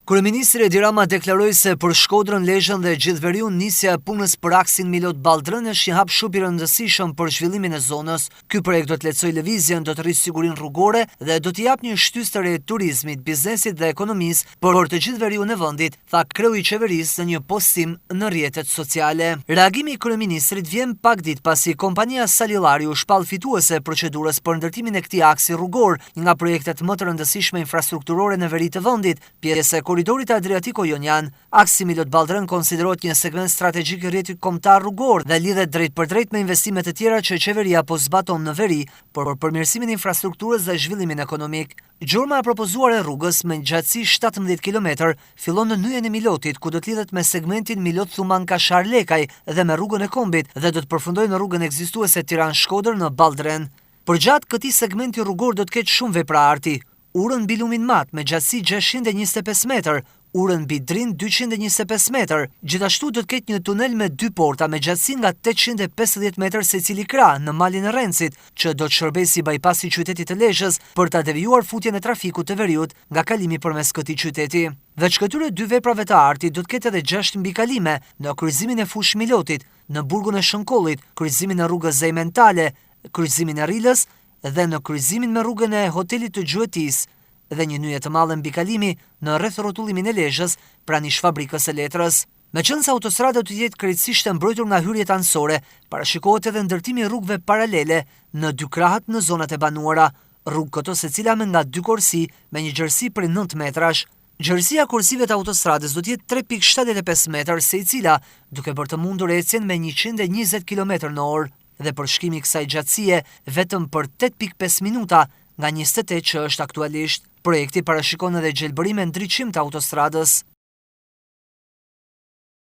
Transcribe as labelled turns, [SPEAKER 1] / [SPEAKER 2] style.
[SPEAKER 1] Kryeministri Edi Rama deklaroi se për Shkodrën, Lezhën dhe gjithë Veriun nisja e punës për aksin Milot Balltrën është një hap shumë i rëndësishëm për zhvillimin e zonës. Ky projekt do të lehtësojë lëvizjen, do të rrisë sigurinë rrugore dhe do të japë një shtysë të re turizmit, biznesit dhe ekonomisë për të gjithë Veriun e vendit, tha kreu i qeverisë në një postim në rrjetet sociale. Reagimi i kryeministrit vjen pak ditë pasi kompania Salillari u shpall fituese procedurës për ndërtimin e këtij aksi rrugor, një nga projektet më të rëndësishme infrastrukturore në veri të vendit, pjesë Koridorit Adriatiko-Jonian. Aksi Milot Balltrën konsiderohet një segment strategjik i rrjetit kombëtar rrugor dhe lidhet drejt për drejt me investimet e tjera që qeveria po zbaton në veri për përmirësimin e infrastrukturës dhe zhvillimin ekonomik. Gjurma e propozuar e rrugës me gjatësi 17 km fillon në nyjen e Milotit, ku do të lidhet me segmentin Milot-Thuman-Kashar-Lekaj dhe me rrugën e Kombit dhe do të përfundojë në rrugën ekzistuese Tiranë-Shkodër në Balltrën. Përgjatë këtij segmenti rrugor do të ketë shumë vepra arti. Urën mbi Lumin Mat me gjatësi 625 metër, urën mbi Drin 225 metër. Gjithashtu do të ketë një tunel me 2 porta me gjatësi nga 850 metër secili krah në malin e Rrencit, që do të shërbejë si bypassi i qytetit të Lezhës për ta devijuar futjen e trafikut të Veriut nga kalimi përmes këtij qyteti. Veç këtyre 2 veprave të artit do të ketë edhe 6 mbikalime në kryqëzimin e fushë Milotit, në burgun e Shënkollit, kryqëzimin e rrugës Zejmentale, kryqëzimin e Rilës dhe në kryqëzimin me rrugën e Hotelit të Gjuetis dhe një nyje të madhe mbikalimi në rreth rrotullimin e Lezhës pranë fabrikës së letrës. Meqense se autostrada do të jetë krejtësisht e mbrojtur nga hyrjet anësore, parashikohet edhe ndërtimi i rrugëve paralele në 2 krahët në zonat e banuara, rrugë këto secila me nga 2 korsi me një gjerësi prej 9 metrash. Gjerësia kursive të autostradës do të jetë 3.75 metër secila, duke bërë të mundur ecjen me 120 km/h. Dhe përshkrimi i kësaj gjatësie vetëm për 8.5 minuta nga 28 që është aktualisht. Projekti parashikon edhe gjelbërim e ndriçim të autostradës.